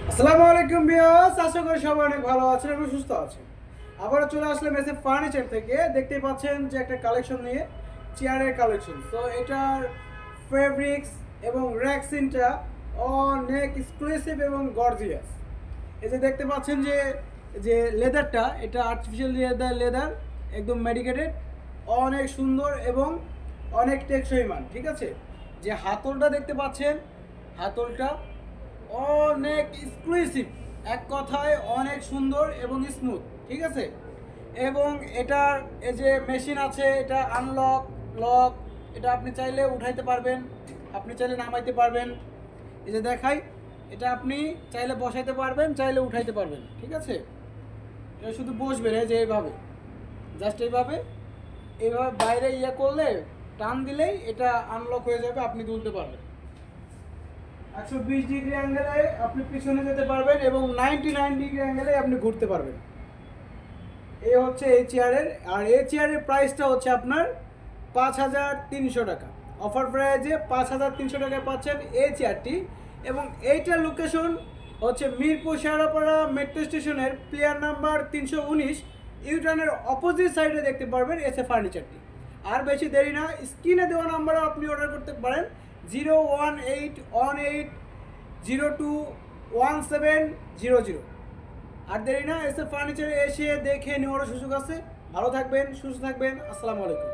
আসসালামু আলাইকুম ভিউয়ার্স, আশা করি সবাই অনেক ভালো আছেন এবং সুস্থ আছেন। আবারও চলে আসলাম এসএফ ফার্নিচার থেকে। দেখতেই পাচ্ছেন যে একটা কালেকশন নিয়ে, চেয়ারের কালেকশন। তো এটার ফেব্রিক্স এবং র্যাকসিনটা অনেক এক্সক্লুসিভ এবং গর্জিয়াস। এই যে দেখতে পাচ্ছেন যে যে লেদারটা, এটা আর্টিফিশিয়াল লেদার, একদম মেডিকেটেড, অনেক সুন্দর এবং অনেক টেকসই মান। ঠিক আছে, যে হাতলটা দেখতে পাচ্ছেন, হাতলটা অনেক এক্সক্লুসিভ, এক কথায় অনেক সুন্দর এবং স্মুথ। ঠিক আছে, এবং এটার এই যে মেশিন আছে, এটা আনলক লক, এটা আপনি চাইলে উঠাইতে পারবেন, আপনি চাইলে নামাইতে পারবেন। এই যে দেখাই, এটা আপনি চাইলে বসাইতে পারবেন, চাইলে উঠাইতে পারবেন। ঠিক আছে, এটা শুধু বসবেন এই যে এইভাবে, জাস্ট এইভাবে এইভাবে বাইরে করলে, টান দিলেই এটা আনলক হয়ে যাবে, আপনি তুলতে পারবেন। 120 ডিগ্রি অ্যাঙ্গেলে আপনি পিছনে যেতে পারবেন এবং 99 ডিগ্রি অ্যাঙ্গেলে আপনি ঘুরতে পারবেন। এই হচ্ছে এই চেয়ারের, আর এই চেয়ারের প্রাইসটা হচ্ছে আপনার 5300 টাকা। অফার প্রাইজে 5300 টাকায় পাচ্ছেন এই চেয়ারটি। এবং এইটার লোকেশন হচ্ছে মিরপুর শেওড়াপাড়া মেট্রো স্টেশনের প্লেয়ার নাম্বার 319 ইউটার্নের অপোজিট সাইডে দেখতে পারবেন এসএফ ফার্নিচারটি। আর বেশি দেরি না, স্ক্রিনে দেওয়া নাম্বারে আপনি অর্ডার করতে পারেন 01818021700। আর দেরি না, এসএফ ফার্নিচারে এসে দেখে নেওয়ারও সুযোগ আছে। ভালো থাকবেন, সুস্থ থাকবেন। আসসালামু আলাইকুম।